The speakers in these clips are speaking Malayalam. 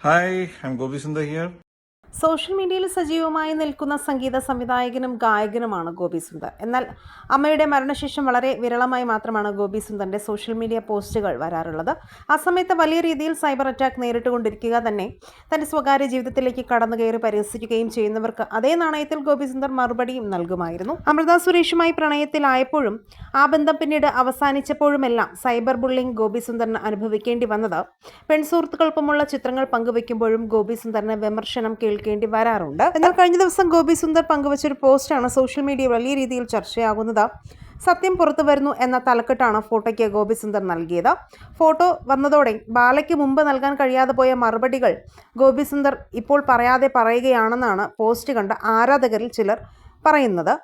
Hi, I'm Gopi Sundar here. Social മീഡിയയിൽ സജീവമായി നിൽക്കുന്ന സംഗീത സംവിധായകനും ഗായകനുമാണ് ഗോപി സുന്ദർ. എന്നാൽ അമ്മയുടെ മരണശേഷം വളരെ വിരളമായി മാത്രമാണ് ഗോപി സുന്ദറിന്റെ സോഷ്യൽ മീഡിയ പോസ്റ്റുകൾ വരാറുള്ളത്. ആ സമയത്ത് വലിയ രീതിയിൽ സൈബർ അറ്റാക്ക് നേരിട്ടുകൊണ്ടിരിക്കുക തന്നെ തന്റെ സ്വകാര്യ ജീവിതത്തിലേക്ക് കടന്നുകയറി പരിഹസിക്കുകയും ചെയ്യുന്നവർക്ക് അതേ നാണയത്തിൽ ഗോപി സുന്ദർ മറുപടിയും നൽകുമായിരുന്നു. അമൃത സുരേഷുമായി പ്രണയത്തിലായപ്പോഴും ആ ബന്ധം പിന്നീട് അവസാനിച്ചപ്പോഴുമെല്ലാം സൈബർ ബുള്ളിംഗ് ഗോപി സുന്ദറിന് അനുഭവിക്കേണ്ടി വന്നത് പെൺസുഹൃത്തുക്കൾക്കൊപ്പമുള്ള ചിത്രങ്ങൾ പങ്കുവയ്ക്കുമ്പോഴും ഗോപി സുന്ദറിന് വിമർശനം കേൾക്കേണ്ടി വരാറുണ്ട്. എന്നാൽ കഴിഞ്ഞ ദിവസം ഗോപി സുന്ദർ പങ്കുവച്ചൊരു പോസ്റ്റാണ് സോഷ്യൽ മീഡിയ വലിയ രീതിയിൽ ചർച്ചയാകുന്നത്. സത്യം പുറത്തു വരുന്നു എന്ന തലക്കെട്ടാണ് ഫോട്ടോയ്ക്ക് ഗോപി സുന്ദർ നൽകിയത്. ഫോട്ടോ വന്നതോടെ ബാലയ്ക്ക് മുമ്പ് നൽകാൻ കഴിയാതെ പോയ മറുപടികൾ ഗോപി സുന്ദർ ഇപ്പോൾ പറയാതെ പറയുകയാണെന്നാണ് പോസ്റ്റ് കണ്ട ആരാധകരിൽ ചിലർ പറയുന്നത്.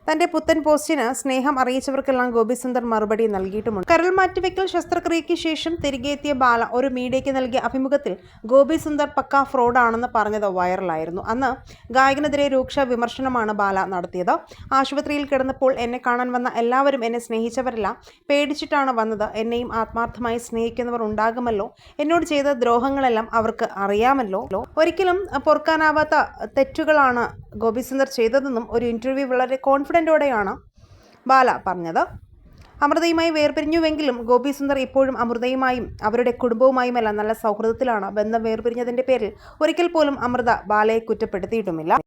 തന്റെ പുത്തൻ പോസ്റ്റിന് സ്നേഹം അറിയിച്ചവർക്കെല്ലാം ഗോപി സുന്ദർ മറുപടി നൽകിയിട്ടുമുണ്ട്. കരൾ മാറ്റിവെക്കൽ ശസ്ത്രക്രിയയ്ക്ക് ശേഷം തിരികെ എത്തിയ ബാല ഒരു മീഡിയയ്ക്ക് നൽകിയ അഭിമുഖത്തിൽ ഗോപി സുന്ദർ പക്ക ഫ്രോഡാണെന്ന് പറഞ്ഞത് വൈറലായിരുന്നു. അന്ന് ഗായകനെതിരെ രൂക്ഷ വിമർശനമാണ് ബാല നടത്തിയത്. ആശുപത്രിയിൽ കിടന്നപ്പോൾ എന്നെ കാണാൻ വന്ന എല്ലാവരും എന്നെ സ്നേഹിച്ചവരല്ല, പേടിച്ചിട്ടാണ് വന്നത്. എന്നെയും ആത്മാർത്ഥമായി സ്നേഹിക്കുന്നവർ ഉണ്ടാകുമല്ലോ. എന്നോട് ചെയ്ത ദ്രോഹങ്ങളെല്ലാം അവർക്ക് അറിയാമല്ലോ. ഒരിക്കലും പൊറുക്കാനാവാത്ത തെറ്റുകളാണ് ഗോപി സുന്ദർ ചെയ്തതെന്നും ഒരു ഇന്റർവ്യൂ വളരെ കോൺഫിഡൻറ്റോടെയാണ് ബാല പറഞ്ഞത്. അമൃതയുമായി വേർപിരിഞ്ഞുവെങ്കിലും ഗോപി സുന്ദർ ഇപ്പോഴും അമൃതയുമായും അവരുടെ കുടുംബവുമായുമെല്ലാം നല്ല സൗഹൃദത്തിലാണ്. ബന്ധം വേർപിരിഞ്ഞതിൻ്റെ പേരിൽ ഒരിക്കൽ പോലും അമൃത ബാലയെ കുറ്റപ്പെടുത്തിയിട്ടുമില്ല.